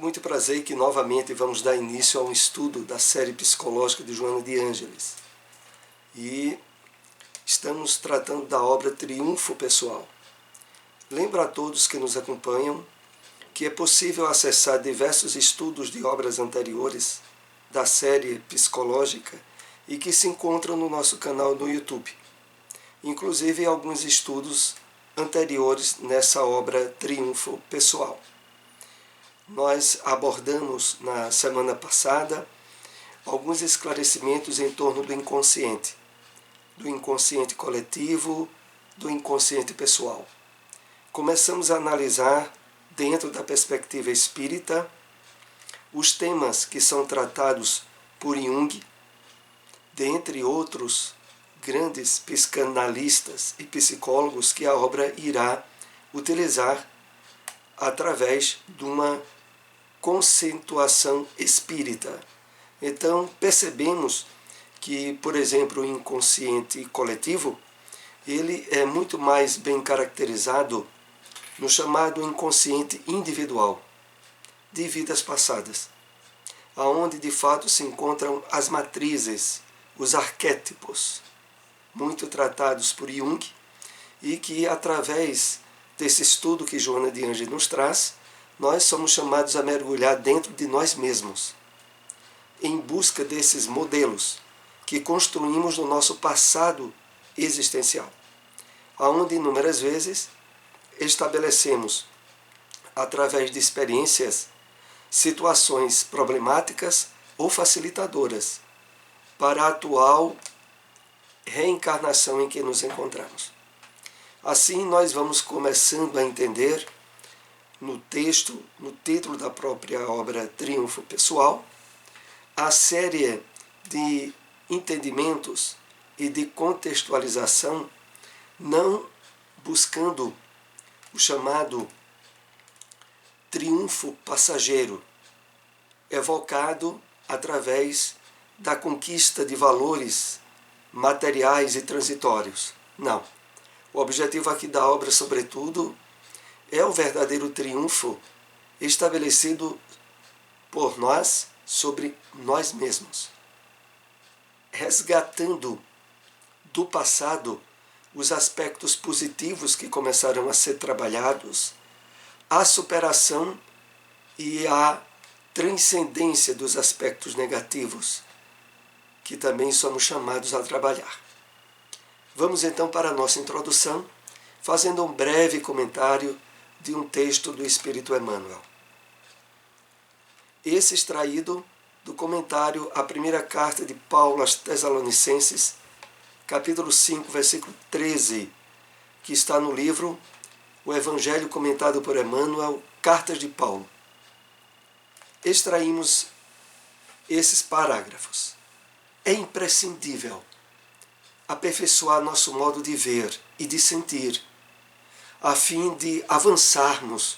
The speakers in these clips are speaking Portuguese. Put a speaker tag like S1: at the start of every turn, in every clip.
S1: muito prazer que novamente vamos dar início a um estudo da série psicológica de Joana de Ângelis. E estamos tratando da obra Triunfo Pessoal. Lembro a todos que nos acompanham que é possível acessar diversos estudos de obras anteriores da série psicológica e que se encontram no nosso canal no YouTube. Inclusive alguns estudos anteriores nessa obra Triunfo Pessoal. Nós abordamos na semana passada alguns esclarecimentos em torno do inconsciente coletivo, do inconsciente pessoal. Começamos a analisar, dentro da perspectiva espírita, os temas que são tratados por Jung, dentre outros grandes psicanalistas e psicólogos que a obra irá utilizar através de uma conceituação espírita. Então, percebemos que, por exemplo, o inconsciente coletivo, ele é muito mais bem caracterizado no chamado inconsciente individual, de vidas passadas, aonde de fato se encontram as matrizes, os arquétipos, muito tratados por Jung, e que através desse estudo que Joana de Ângelis nos traz, nós somos chamados a mergulhar dentro de nós mesmos, em busca desses modelos que construímos no nosso passado existencial, aonde inúmeras vezes estabelecemos, através de experiências, situações problemáticas ou facilitadoras para a atual reencarnação em que nos encontramos. Assim, nós vamos começando a entender no texto, no título da própria obra Triunfo Pessoal, a série de entendimentos e de contextualização, não buscando o chamado triunfo passageiro, evocado através da conquista de valores materiais e transitórios. Não. O objetivo aqui da obra, sobretudo, é o verdadeiro triunfo estabelecido por nós sobre nós mesmos, resgatando do passado os aspectos positivos que começaram a ser trabalhados, a superação e a transcendência dos aspectos negativos, que também somos chamados a trabalhar. Vamos então para a nossa introdução, fazendo um breve comentário de um texto do Espírito Emmanuel. Esse extraído do comentário à primeira carta de Paulo aos Tessalonicenses, capítulo 5, versículo 13, que está no livro O Evangelho comentado por Emmanuel, Cartas de Paulo. Extraímos esses parágrafos. É imprescindível aperfeiçoar nosso modo de ver e de sentir, a fim de avançarmos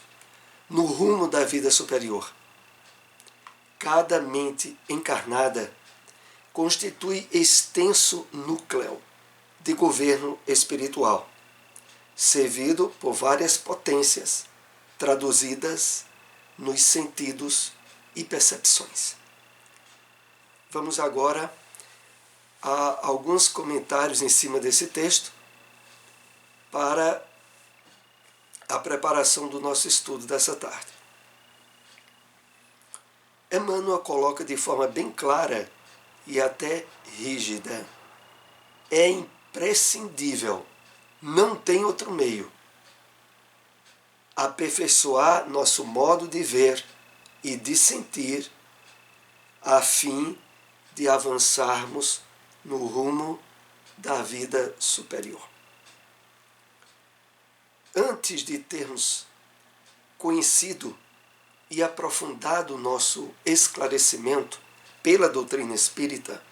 S1: no rumo da vida superior. Cada mente encarnada constitui extenso núcleo de governo espiritual, servido por várias potências, traduzidas nos sentidos e percepções. Vamos agora a alguns comentários em cima desse texto para a preparação do nosso estudo dessa tarde. Emmanuel coloca de forma bem clara e até rígida: é imprescindível, não tem outro meio, aperfeiçoar nosso modo de ver e de sentir, a fim de avançarmos no rumo da vida superior. Antes de termos conhecido e aprofundado nosso esclarecimento pela doutrina espírita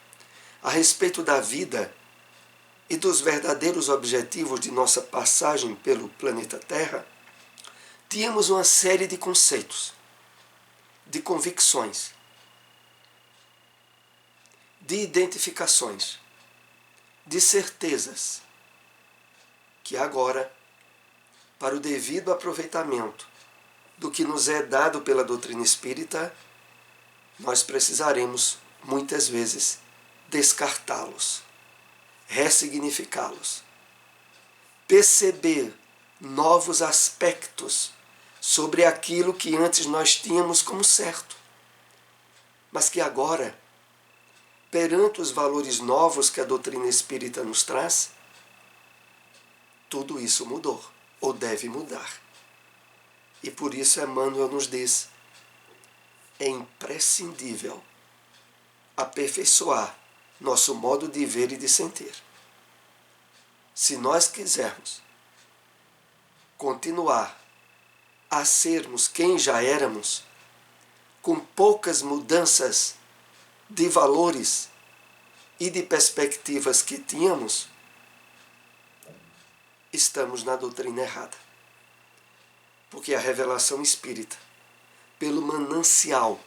S1: a respeito da vida e dos verdadeiros objetivos de nossa passagem pelo planeta Terra, tínhamos uma série de conceitos, de convicções, de identificações, de certezas, que agora, para o devido aproveitamento do que nos é dado pela doutrina espírita, nós precisaremos, muitas vezes, descartá-los, ressignificá-los, perceber novos aspectos sobre aquilo que antes nós tínhamos como certo, mas que agora, perante os valores novos que a doutrina espírita nos traz, tudo isso mudou, ou deve mudar. E por isso Emmanuel nos diz, é imprescindível aperfeiçoar nosso modo de ver e de sentir. Se nós quisermos continuar a sermos quem já éramos, com poucas mudanças de valores e de perspectivas que tínhamos, estamos na doutrina errada. Porque a revelação espírita, pelo manancial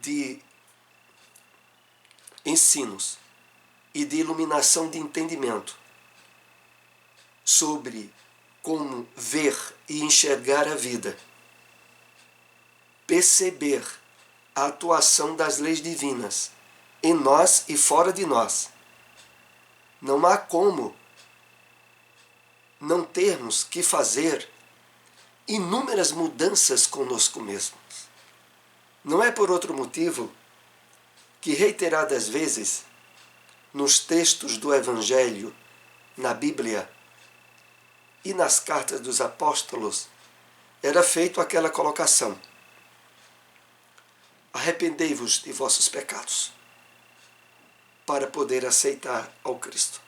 S1: de ensinos e de iluminação de entendimento sobre como ver e enxergar a vida, perceber a atuação das leis divinas em nós e fora de nós, não há como não termos que fazer inúmeras mudanças conosco mesmos. Não é por outro motivo que reiteradas vezes nos textos do Evangelho, na Bíblia e nas cartas dos apóstolos, era feita aquela colocação: arrependei-vos de vossos pecados, para poder aceitar ao Cristo.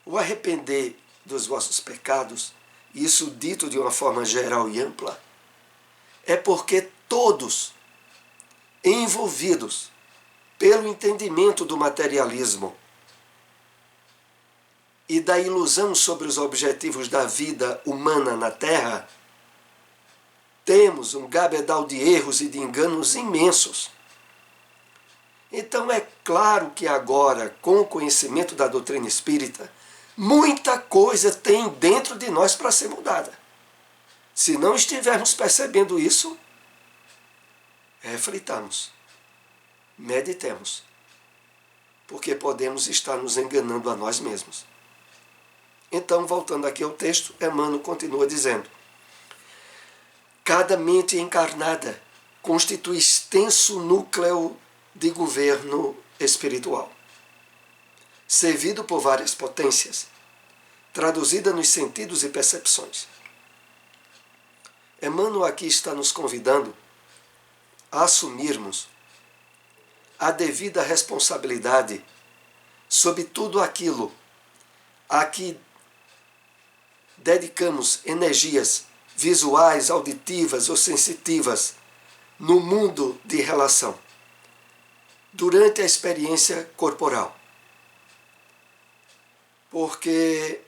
S1: O arrepender dos vossos pecados, isso dito de uma forma geral e ampla, é porque todos envolvidos pelo entendimento do materialismo e da ilusão sobre os objetivos da vida humana na Terra, temos um gabedal de erros e de enganos imensos. Então é claro que agora, com o conhecimento da doutrina espírita, muita coisa tem dentro de nós para ser mudada. Se não estivermos percebendo isso, reflitamos, meditemos, porque podemos estar nos enganando a nós mesmos. Então, voltando aqui ao texto, Emmanuel continua dizendo: cada mente encarnada constitui extenso núcleo de governo espiritual, servido por várias potências, traduzida nos sentidos e percepções. Emmanuel aqui está nos convidando a assumirmos a devida responsabilidade sobre tudo aquilo a que dedicamos energias visuais, auditivas ou sensitivas no mundo de relação, durante a experiência corporal. Porque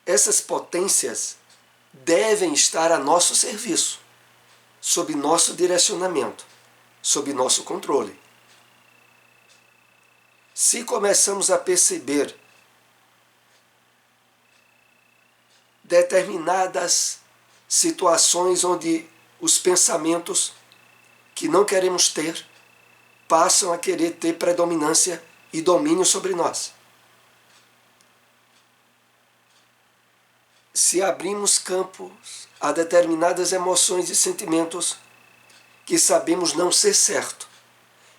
S1: essas potências devem estar a nosso serviço, sob nosso direcionamento, sob nosso controle. Se começamos a perceber determinadas situações onde os pensamentos que não queremos ter passam a querer ter predominância e domínio sobre nós. Se abrimos campos a determinadas emoções e sentimentos que sabemos não ser certo,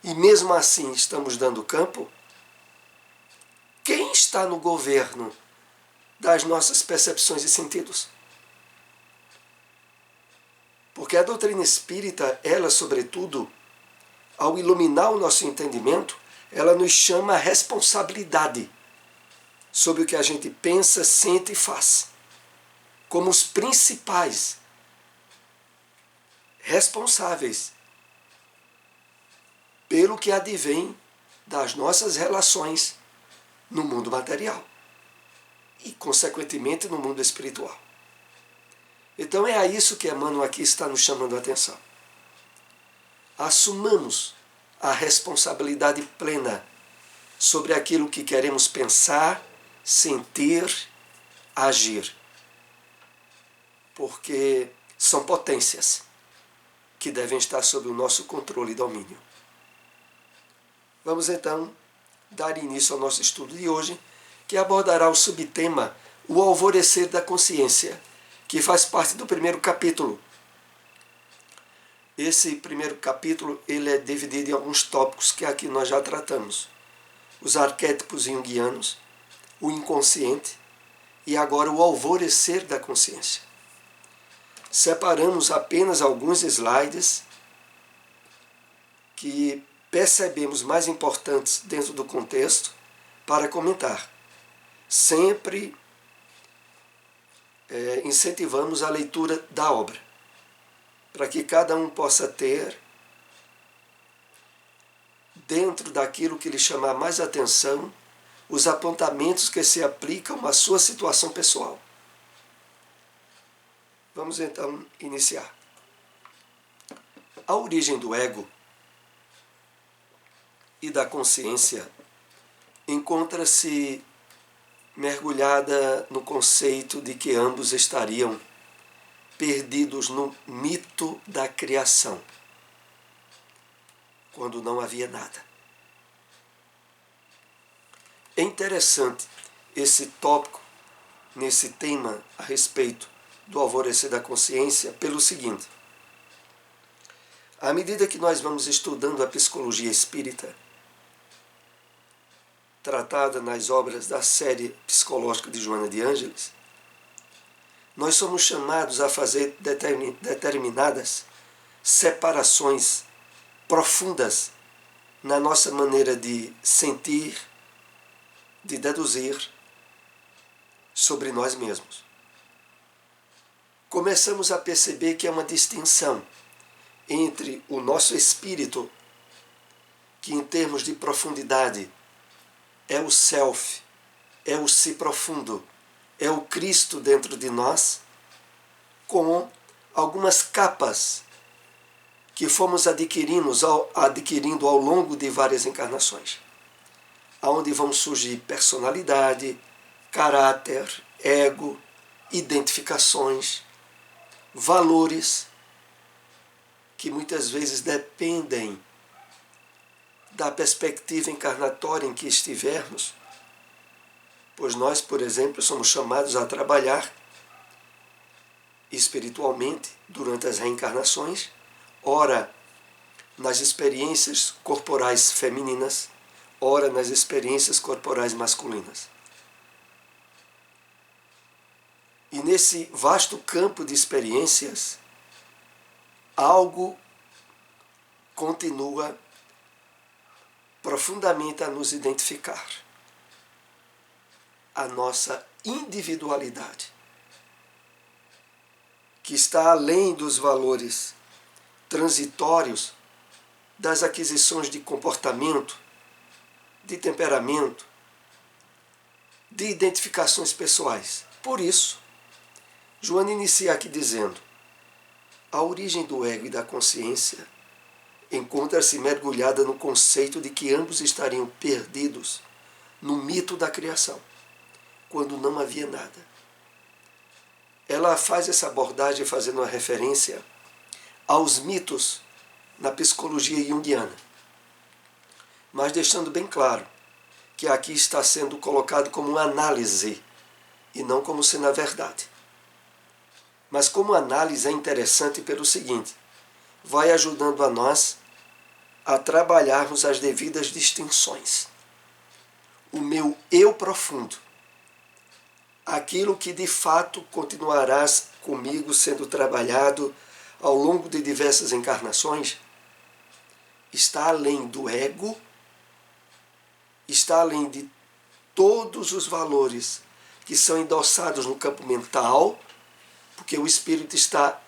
S1: e mesmo assim estamos dando campo, quem está no governo das nossas percepções e sentidos? Porque a doutrina espírita, ela, sobretudo, ao iluminar o nosso entendimento, ela nos chama a responsabilidade sobre o que a gente pensa, sente e faz, como os principais responsáveis pelo que advém das nossas relações no mundo material e, consequentemente, no mundo espiritual. Então é a isso que Emmanuel aqui está nos chamando a atenção. Assumamos a responsabilidade plena sobre aquilo que queremos pensar, sentir, agir. porque são potências que devem estar sob o nosso controle e domínio. Vamos então dar início ao nosso estudo de hoje, que abordará o subtema O Alvorecer da Consciência, que faz parte do primeiro capítulo. Esse primeiro capítulo ele é dividido em alguns tópicos que aqui nós já tratamos. Os arquétipos junguianos, o inconsciente e agora o alvorecer da consciência. Separamos apenas alguns slides que percebemos mais importantes dentro do contexto para comentar. Sempre incentivamos a leitura da obra, para que cada um possa ter, dentro daquilo que lhe chamar mais atenção, os apontamentos que se aplicam à sua situação pessoal. Vamos então iniciar. A origem do ego e da consciência encontra-se mergulhada no conceito de que ambos estariam perdidos no mito da criação, quando não havia nada. É interessante esse tópico, nesse tema a respeito do alvorecer da consciência, pelo seguinte: à medida que nós vamos estudando a psicologia espírita, tratada nas obras da série psicológica de Joana de Ângeles, nós somos chamados a fazer determinadas separações profundas na nossa maneira de sentir, de deduzir sobre nós mesmos. Começamos a perceber que é uma distinção entre o nosso espírito, que em termos de profundidade é o self, é o si profundo, é o Cristo dentro de nós, com algumas capas que fomos adquirindo ao longo de várias encarnações, onde vão surgir personalidade, caráter, ego, identificações, valores que muitas vezes dependem da perspectiva encarnatória em que estivermos, pois nós, por exemplo, somos chamados a trabalhar espiritualmente durante as reencarnações, ora nas experiências corporais femininas, ora nas experiências corporais masculinas. E nesse vasto campo de experiências, algo continua profundamente a nos identificar: a nossa individualidade, que está além dos valores transitórios das aquisições de comportamento, de temperamento, de identificações pessoais. Por isso, Joana inicia aqui dizendo: a origem do ego e da consciência encontra-se mergulhada no conceito de que ambos estariam perdidos no mito da criação, quando não havia nada. Ela faz essa abordagem fazendo uma referência aos mitos na psicologia junguiana, mas deixando bem claro que aqui está sendo colocado como uma análise e não como sendo a verdade. Mas como análise é interessante pelo seguinte: vai ajudando a nós a trabalharmos as devidas distinções. O meu eu profundo, aquilo que de fato continuará comigo sendo trabalhado ao longo de diversas encarnações, está além do ego, está além de todos os valores que são endossados no campo mental, porque o espírito está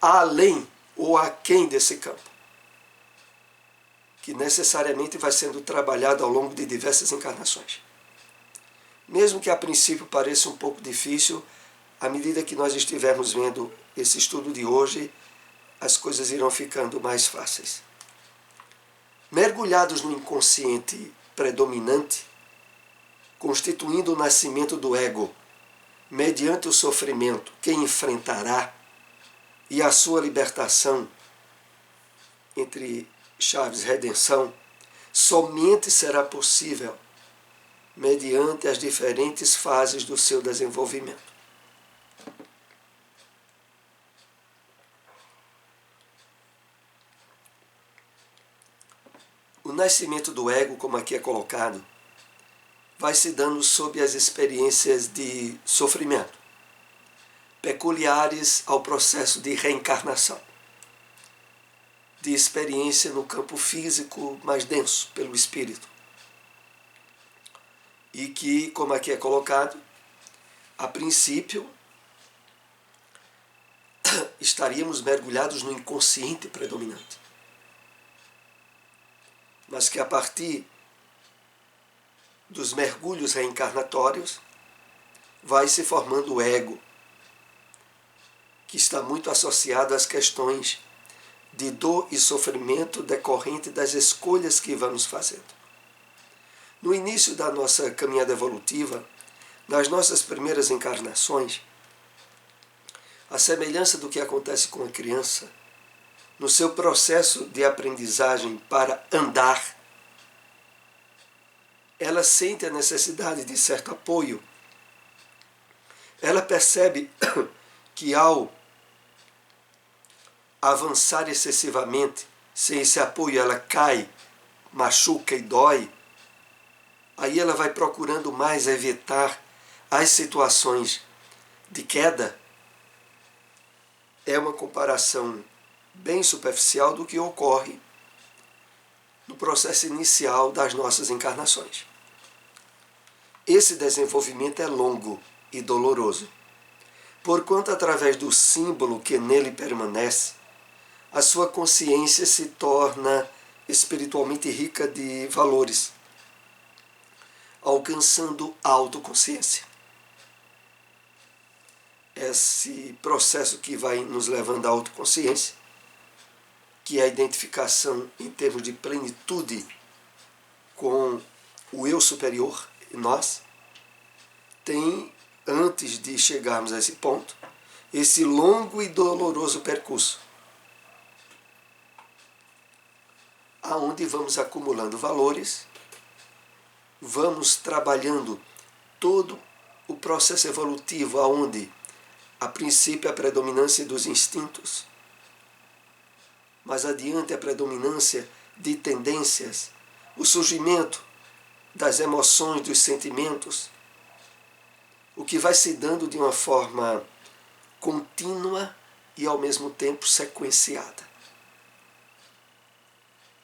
S1: além ou aquém desse campo, que necessariamente vai sendo trabalhado ao longo de diversas encarnações. Mesmo que a princípio pareça um pouco difícil, à medida que nós estivermos vendo esse estudo de hoje, as coisas irão ficando mais fáceis. Mergulhados no inconsciente predominante, constituindo o nascimento do ego, mediante o sofrimento que enfrentará, e a sua libertação, entre chaves redenção, somente será possível mediante as diferentes fases do seu desenvolvimento. O nascimento do ego, como aqui é colocado, vai se dando sob as experiências de sofrimento, peculiares ao processo de reencarnação, de experiência no campo físico mais denso pelo espírito. E que, como aqui é colocado, a princípio estaríamos mergulhados no inconsciente predominante. Mas que a partir dos mergulhos reencarnatórios vai se formando o ego, que está muito associado às questões de dor e sofrimento decorrente das escolhas que vamos fazendo. No início da nossa caminhada evolutiva, nas nossas primeiras encarnações, a semelhança do que acontece com a criança, no seu processo de aprendizagem para andar, ela sente a necessidade de certo apoio. Ela percebe que ao avançar excessivamente, sem esse apoio ela cai, machuca e dói. Aí ela vai procurando mais evitar as situações de queda. É uma comparação bem superficial do que ocorre no processo inicial das nossas encarnações. Esse desenvolvimento é longo e doloroso, porquanto através do símbolo que nele permanece, a sua consciência se torna espiritualmente rica de valores, alcançando a autoconsciência. Esse processo que vai nos levando à autoconsciência, que é a identificação em termos de plenitude com o eu superior em nós, tem, antes de chegarmos a esse ponto, esse longo e doloroso percurso, aonde vamos acumulando valores, vamos trabalhando todo o processo evolutivo, aonde a princípio a predominância dos instintos, mais adiante a predominância de tendências, o surgimento das emoções, dos sentimentos, o que vai se dando de uma forma contínua e ao mesmo tempo sequenciada.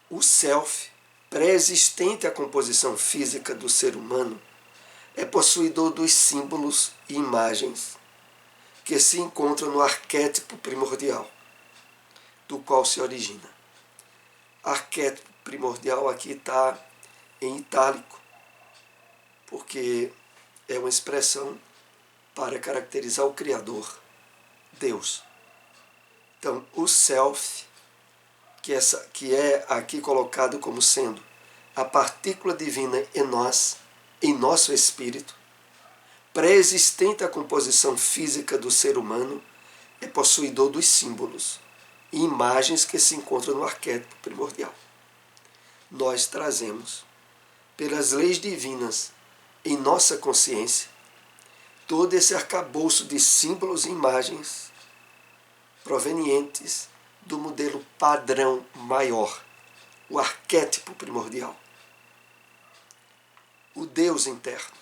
S1: O self, pré-existente à composição física do ser humano, é possuidor dos símbolos e imagens que se encontram no arquétipo primordial, do qual se origina. Arquétipo primordial aqui está em itálico, porque é uma expressão para caracterizar o Criador, Deus. Então, o self, que é aqui colocado como sendo a partícula divina em nós, em nosso espírito, pré-existente à composição física do ser humano, é possuidor dos símbolos e imagens que se encontram no arquétipo primordial. Nós trazemos, pelas leis divinas, em nossa consciência, todo esse arcabouço de símbolos e imagens provenientes do modelo padrão maior, o arquétipo primordial, o Deus interno,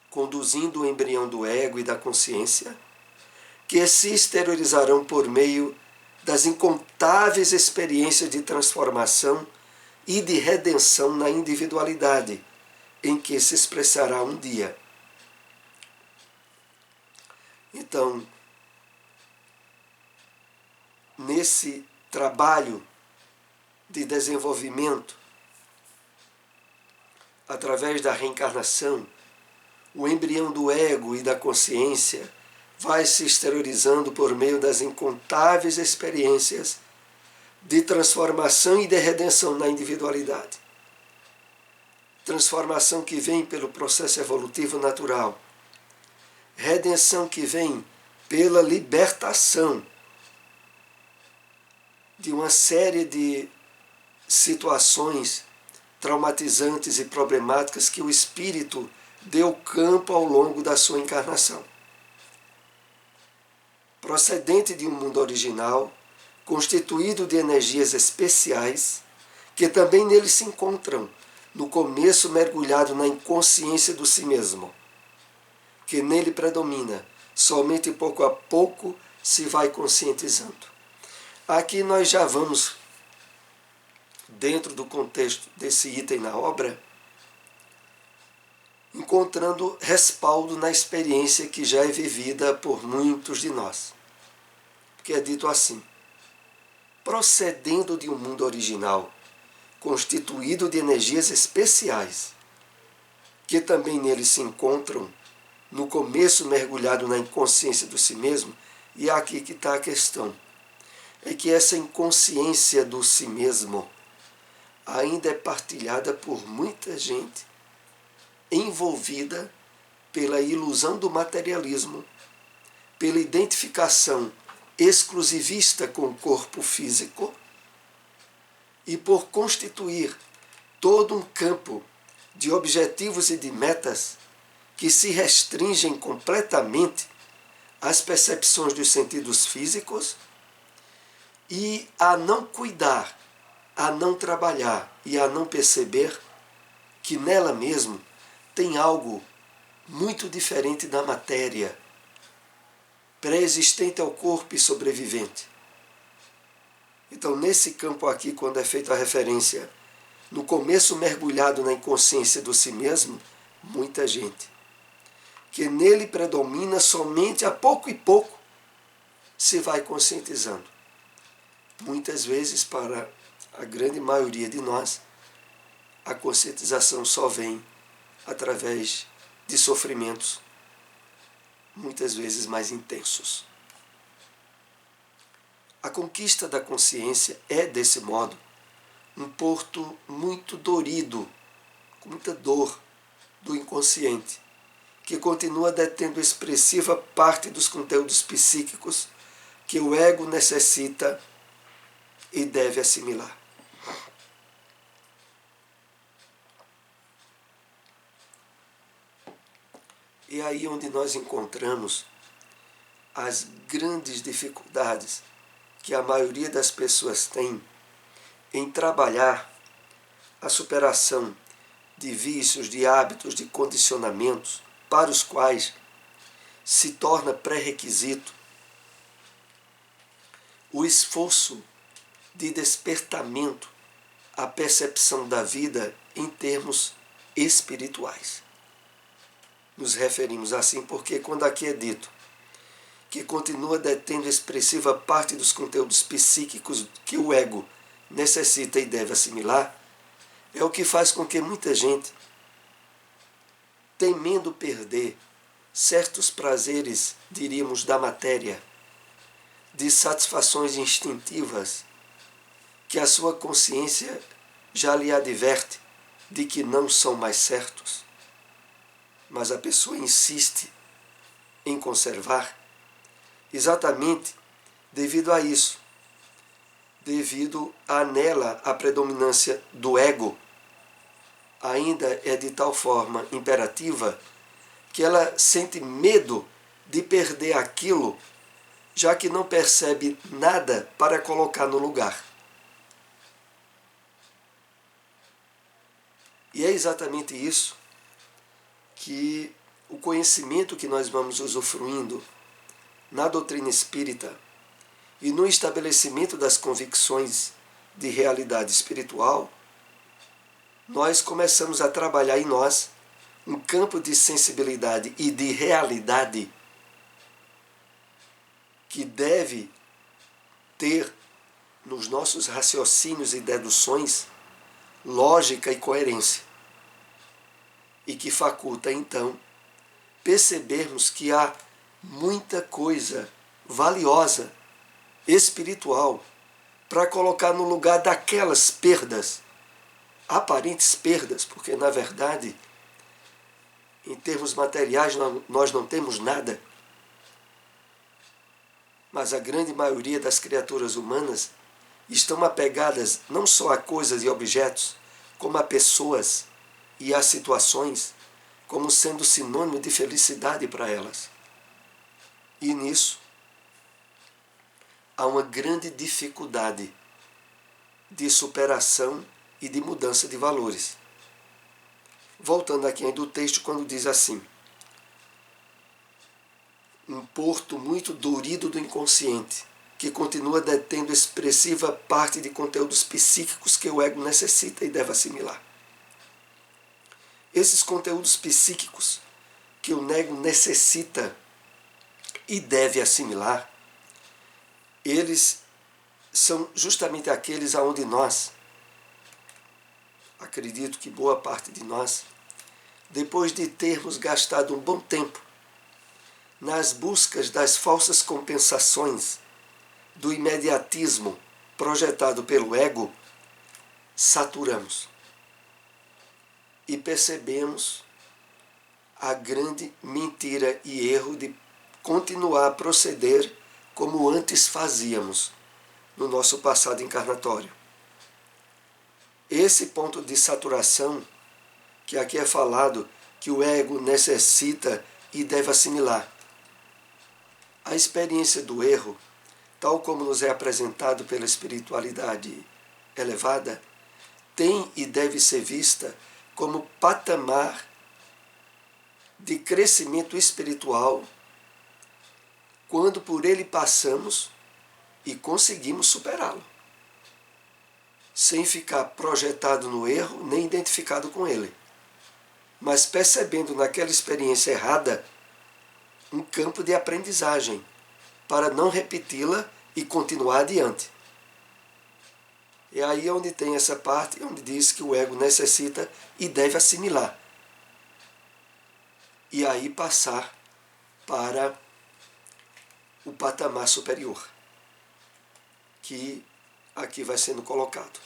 S1: conduzindo o embrião do ego e da consciência, que se exteriorizarão por meio das incontáveis experiências de transformação e de redenção na individualidade, em que se expressará um dia. Então, nesse trabalho de desenvolvimento, através da reencarnação, o embrião do ego e da consciência vai se exteriorizando por meio das incontáveis experiências de transformação e de redenção na individualidade. Transformação que vem pelo processo evolutivo natural. Redenção que vem pela libertação de uma série de situações traumatizantes e problemáticas que o espírito deu campo ao longo da sua encarnação. Procedente de um mundo original, constituído de energias especiais, que também nele se encontram, no começo mergulhado na inconsciência do si mesmo, que nele predomina, somente pouco a pouco se vai conscientizando. Aqui nós já vamos, dentro do contexto desse item na obra, encontrando respaldo na experiência que já é vivida por muitos de nós. Que é dito assim: procedendo de um mundo original, constituído de energias especiais, que também nele se encontram, no começo mergulhado na inconsciência do si mesmo, e é aqui que está a questão, é que essa inconsciência do si mesmo ainda é partilhada por muita gente envolvida pela ilusão do materialismo, pela identificação exclusivista com o corpo físico e por constituir todo um campo de objetivos e de metas que se restringem completamente às percepções dos sentidos físicos e a não cuidar, a não trabalhar e a não perceber que nela mesmo tem algo muito diferente da matéria, pré-existente ao corpo e sobrevivente. Então, nesse campo aqui, quando é feita a referência, no começo mergulhado na inconsciência do si mesmo, muita gente, que nele predomina somente a pouco e pouco, se vai conscientizando. Muitas vezes, para a grande maioria de nós, a conscientização só vem através de sofrimentos, muitas vezes mais intensos. A conquista da consciência é, desse modo, um porto muito dorido, com muita dor do inconsciente, que continua detendo expressiva parte dos conteúdos psíquicos que o ego necessita e deve assimilar. E aí onde nós encontramos as grandes dificuldades que a maioria das pessoas tem em trabalhar a superação de vícios, de hábitos, de condicionamentos para os quais se torna pré-requisito o esforço de despertamento à percepção da vida em termos espirituais. Nos referimos assim porque quando aqui é dito que continua detendo expressiva parte dos conteúdos psíquicos que o ego necessita e deve assimilar, é o que faz com que muita gente, temendo perder certos prazeres, diríamos, da matéria, de satisfações instintivas, que a sua consciência já lhe adverte de que não são mais certos, mas a pessoa insiste em conservar, exatamente devido a isso, devido a nela a predominância do ego, ainda é de tal forma imperativa que ela sente medo de perder aquilo, já que não percebe nada para colocar no lugar. E é exatamente isso que o conhecimento que nós vamos usufruindo na doutrina espírita e no estabelecimento das convicções de realidade espiritual, nós começamos a trabalhar em nós um campo de sensibilidade e de realidade que deve ter nos nossos raciocínios e deduções lógica e coerência, e que faculta então percebermos que há muita coisa valiosa, espiritual, para colocar no lugar daquelas perdas, aparentes perdas, porque na verdade, em termos materiais, nós não temos nada. mas a grande maioria das criaturas humanas estão apegadas não só a coisas e objetos, como a pessoas e a situações, como sendo sinônimo de felicidade para elas. E nisso há uma grande dificuldade de superação e de mudança de valores. Voltando aqui ainda o texto, quando diz assim: um porto muito dorido do inconsciente, que continua detendo expressiva parte de conteúdos psíquicos que o ego necessita e deve assimilar. Esses conteúdos psíquicos que o ego necessita e deve assimilar, eles são justamente aqueles aonde nós, acredito que boa parte de nós, depois de termos gastado um bom tempo nas buscas das falsas compensações do imediatismo projetado pelo ego, saturamos e percebemos a grande mentira e erro de continuar a proceder como antes fazíamos no nosso passado encarnatório. Esse ponto de saturação, que aqui é falado que o ego necessita e deve assimilar. A experiência do erro, tal como nos é apresentado pela espiritualidade elevada, tem e deve ser vista como patamar de crescimento espiritual, quando por ele passamos e conseguimos superá-lo, sem ficar projetado no erro nem identificado com ele, mas percebendo naquela experiência errada um campo de aprendizagem para não repeti-la e continuar adiante. É aí onde tem essa parte onde diz que o ego necessita e deve assimilar. E aí passar para o patamar superior, que aqui vai sendo colocado.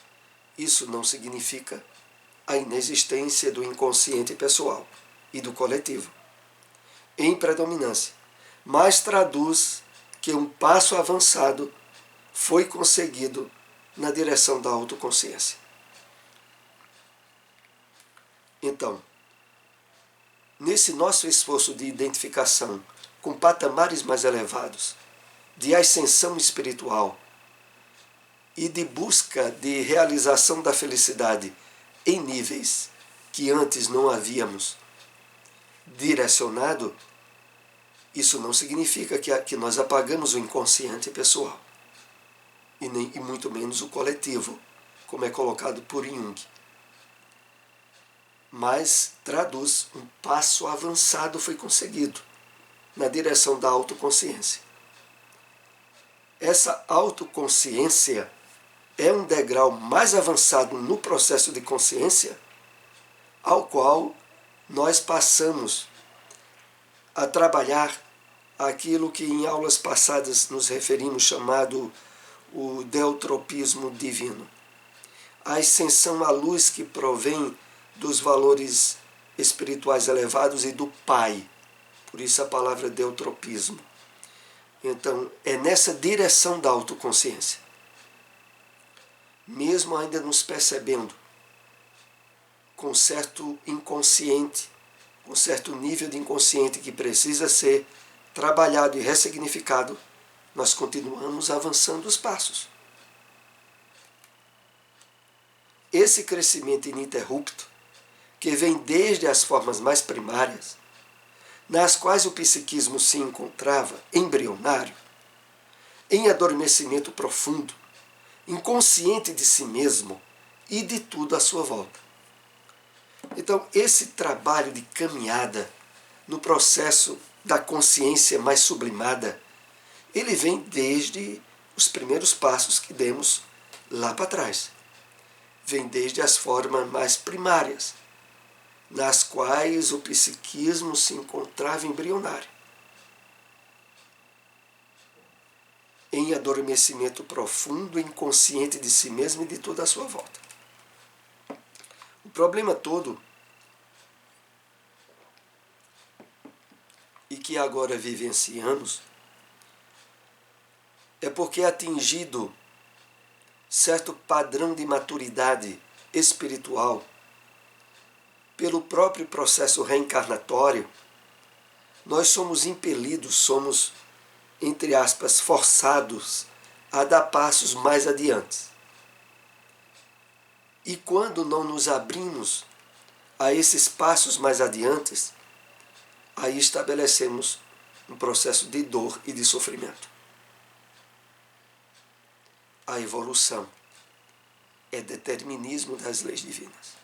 S1: Isso não significa a inexistência do inconsciente pessoal e do coletivo, em predominância, mas traduz que um passo avançado foi conseguido na direção da autoconsciência. Então, nesse nosso esforço de identificação com patamares mais elevados, de ascensão espiritual e de busca de realização da felicidade em níveis que antes não havíamos direcionado, isso não significa que nós apagamos o inconsciente pessoal e muito menos o coletivo, como é colocado por Jung. Mas traduz um passo avançado foi conseguido na direção da autoconsciência. Essa autoconsciência é um degrau mais avançado no processo de consciência, ao qual nós passamos a trabalhar aquilo que em aulas passadas nos referimos, chamado o deutropismo divino. A ascensão à luz que provém dos valores espirituais elevados e do Pai. Por isso a palavra deutropismo. Então, é nessa direção da autoconsciência. Mesmo ainda nos percebendo com certo inconsciente, com certo nível de inconsciente que precisa ser trabalhado e ressignificado, nós continuamos avançando os passos. Esse crescimento ininterrupto, que vem desde as formas mais primárias, nas quais o psiquismo se encontrava embrionário, em adormecimento profundo, inconsciente de si mesmo e de tudo à sua volta. Então, esse trabalho de caminhada no processo da consciência mais sublimada, ele vem desde os primeiros passos que demos lá para trás. Vem desde as formas mais primárias, nas quais o psiquismo se encontrava embrionário, em adormecimento profundo, inconsciente de si mesmo e de toda a sua volta. O problema todo, e que agora vivenciamos, é porque é atingido certo padrão de maturidade espiritual pelo próprio processo reencarnatório, nós somos impelidos, somos, entre aspas, forçados a dar passos mais adiante. E quando não nos abrimos a esses passos mais adiantes, aí estabelecemos um processo de dor e de sofrimento. A evolução é determinismo das leis divinas.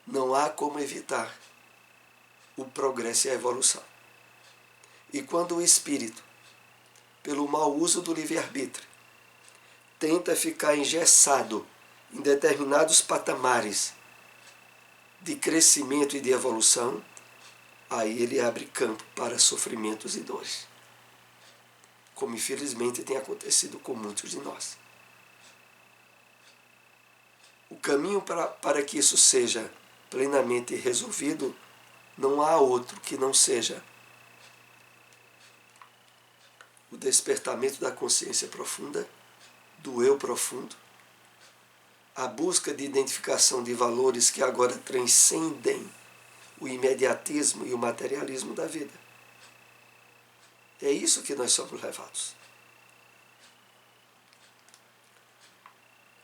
S1: Não há como evitar o progresso e a evolução. E quando o espírito, pelo mau uso do livre-arbítrio, tenta ficar engessado em determinados patamares de crescimento e de evolução, aí ele abre campo para sofrimentos e dores, como infelizmente tem acontecido com muitos de nós. O caminho para que isso seja plenamente resolvido, não há outro que não seja o despertamento da consciência profunda, do eu profundo, a busca de identificação de valores que agora transcendem o imediatismo e o materialismo da vida. É isso que nós somos levados.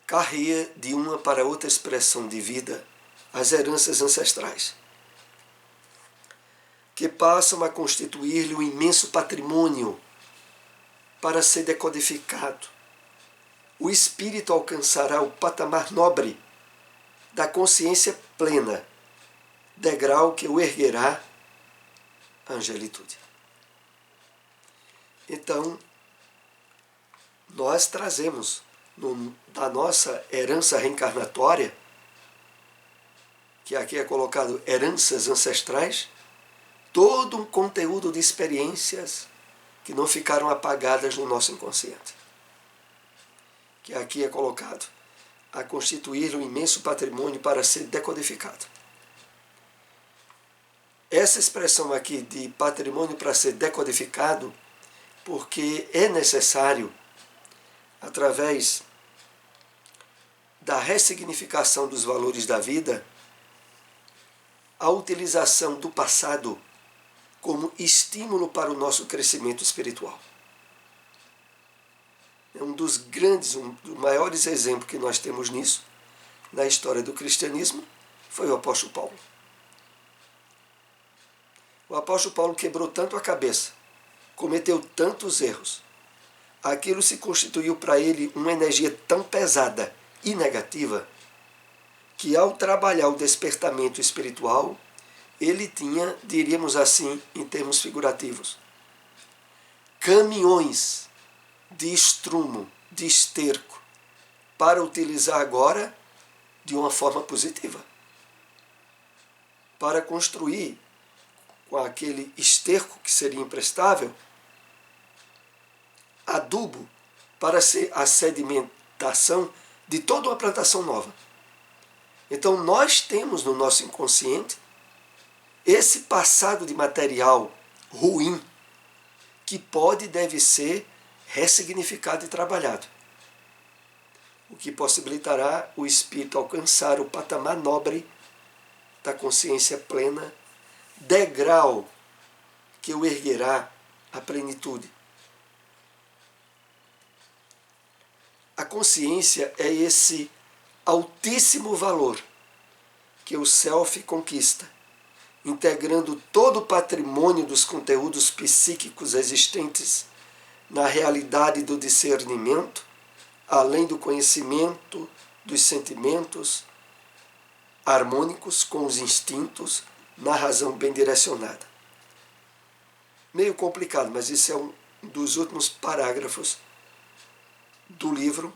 S1: Carreia de uma para outra expressão de vida as heranças ancestrais, que passam a constituir-lhe um imenso patrimônio para ser decodificado. O espírito alcançará o patamar nobre da consciência plena, degrau que o erguerá à angelitude. Então, nós trazemos da nossa herança reencarnatória, que aqui é colocado heranças ancestrais, todo um conteúdo de experiências que não ficaram apagadas no nosso inconsciente. Que aqui é colocado a constituir um imenso patrimônio para ser decodificado. Essa expressão aqui de patrimônio para ser decodificado, porque é necessário, através da ressignificação dos valores da vida, a utilização do passado como estímulo para o nosso crescimento espiritual. É um dos maiores exemplos que nós temos nisso, na história do cristianismo, foi o apóstolo Paulo. O apóstolo Paulo quebrou tanto a cabeça, cometeu tantos erros, aquilo se constituiu para ele uma energia tão pesada e negativa, que ao trabalhar o despertamento espiritual, ele tinha, diríamos assim, em termos figurativos, caminhões de estrumo, de esterco, para utilizar agora de uma forma positiva. Para construir com aquele esterco que seria imprestável, adubo para ser a sedimentação de toda uma plantação nova. Então nós temos no nosso inconsciente esse passado de material ruim que pode e deve ser ressignificado e trabalhado, o que possibilitará o espírito alcançar o patamar nobre da consciência plena, degrau que o erguerá à plenitude. A consciência é esse altíssimo valor que o self conquista, integrando todo o patrimônio dos conteúdos psíquicos existentes na realidade do discernimento, além do conhecimento dos sentimentos harmônicos com os instintos na razão bem direcionada. Meio complicado, mas isso é um dos últimos parágrafos do livro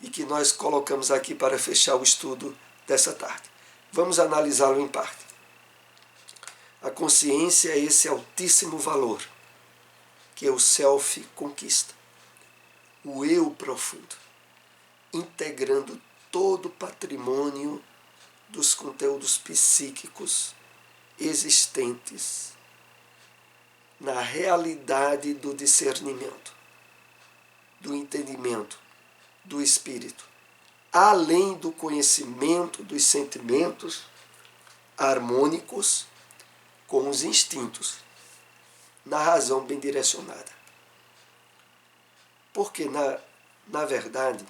S1: e que nós colocamos aqui para fechar o estudo dessa tarde. Vamos analisá-lo em parte. A consciência é esse altíssimo valor que o self conquista, o eu profundo, integrando todo o patrimônio dos conteúdos psíquicos existentes na realidade do discernimento. do entendimento do espírito, além do conhecimento dos sentimentos harmônicos com os instintos, na razão bem direcionada. Porque, na verdade,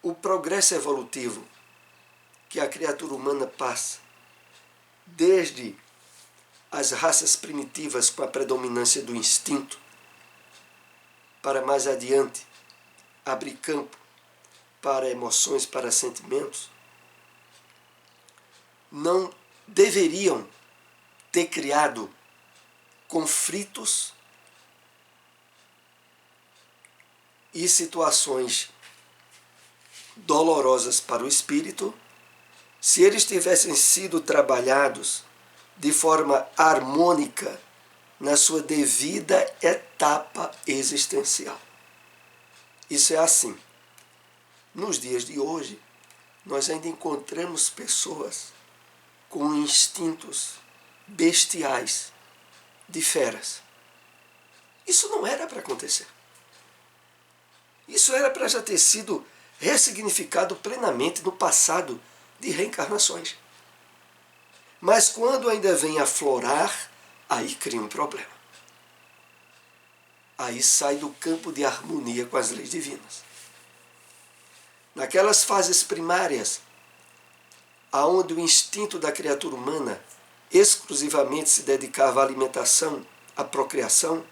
S1: o progresso evolutivo que a criatura humana passa, desde as raças primitivas com a predominância do instinto, para mais adiante abrir campo para emoções, para sentimentos, não deveriam ter criado conflitos e situações dolorosas para o espírito, se eles tivessem sido trabalhados de forma harmônica na sua devida etapa existencial. Isso é assim. Nos dias de hoje, nós ainda encontramos pessoas com instintos bestiais de feras. Isso não era para acontecer. Isso era para já ter sido ressignificado plenamente no passado de reencarnações. Mas quando ainda vem aflorar, aí cria um problema. Aí sai do campo de harmonia com as leis divinas. Naquelas fases primárias, aonde o instinto da criatura humana exclusivamente se dedicava à alimentação, à procriação,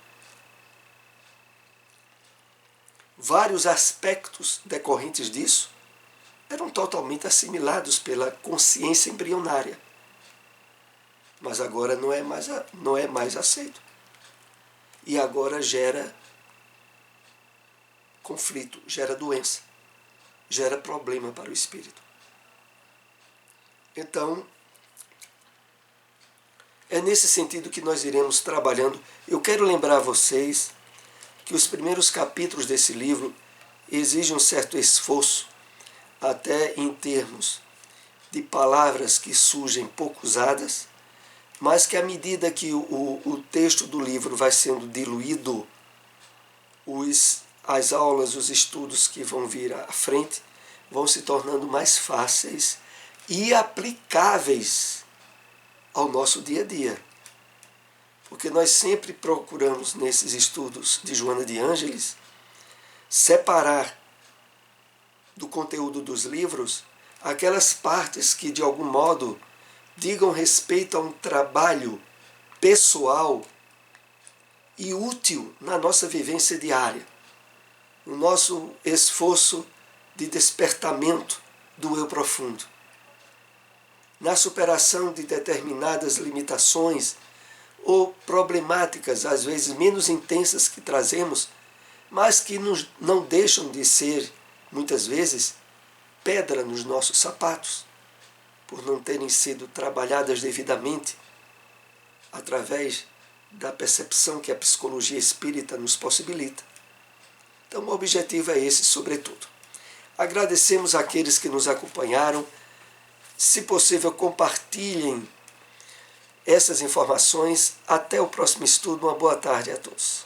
S1: vários aspectos decorrentes disso eram totalmente assimilados pela consciência embrionária. Mas agora não é mais aceito. E agora gera conflito, gera doença, gera problema para o espírito. Então, é nesse sentido que nós iremos trabalhando. Eu quero lembrar a vocês que os primeiros capítulos desse livro exigem um certo esforço, até em termos de palavras que surgem pouco usadas, mas que à medida que o texto do livro vai sendo diluído, as aulas, os estudos que vão vir à frente, vão se tornando mais fáceis e aplicáveis ao nosso dia a dia. Porque nós sempre procuramos, nesses estudos de Joana de Ângeles, separar do conteúdo dos livros aquelas partes que, de algum modo, digam respeito a um trabalho pessoal e útil na nossa vivência diária, no nosso esforço de despertamento do eu profundo, na superação de determinadas limitações ou problemáticas, às vezes menos intensas, que trazemos, mas que não deixam de ser, muitas vezes, pedra nos nossos sapatos, por não terem sido trabalhadas devidamente através da percepção que a psicologia espírita nos possibilita. Então o objetivo é esse, sobretudo. Agradecemos àqueles que nos acompanharam. Se possível, compartilhem essas informações. Até o próximo estudo. Uma boa tarde a todos.